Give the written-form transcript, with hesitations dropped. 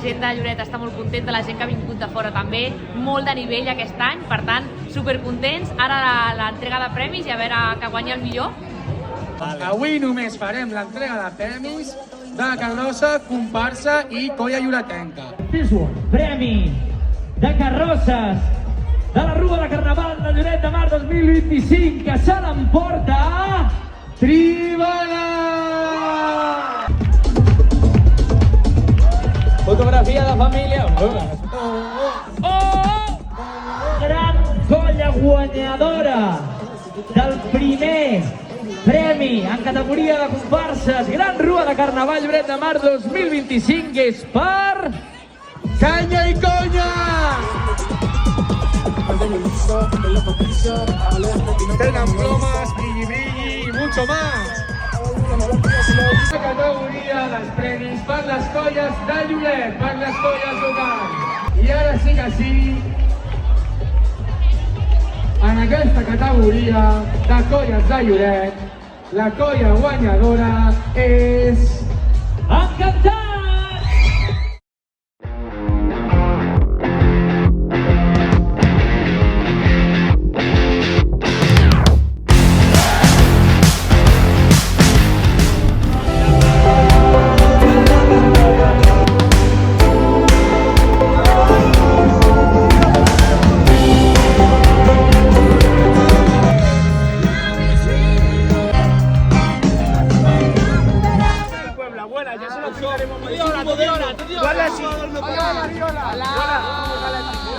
gent de Lloret està molt contenta, la gent que ha vingut de fora també, molt de nivell aquest any, per tant, supercontents. Ara l'entrega de premis i a veure que guanya el millor. Avui només farem l'entrega de premis de carrossa, comparsa i colla lloretenca. Premi de carrosses de la Rua de Carnaval de Lloret de Mar 2025 que se l'emporta Tribala! Fotografia de família. Gran colla guanyadora del primer premi en categoria de comparses Gran Rua de Carnaval Lloret de Mar 2025 és per... Canya i conya! Tenen plomes, brilli i mucho más. La categoria dels premis per les colles de Lloret, per les colles locals. I ara sí que sí, en aquesta categoria de colles de Lloret, la colla guanyadora és... Encantat! Buena, ya se lo explicaremos mañana. Te dio hora. Guarda así. Hola.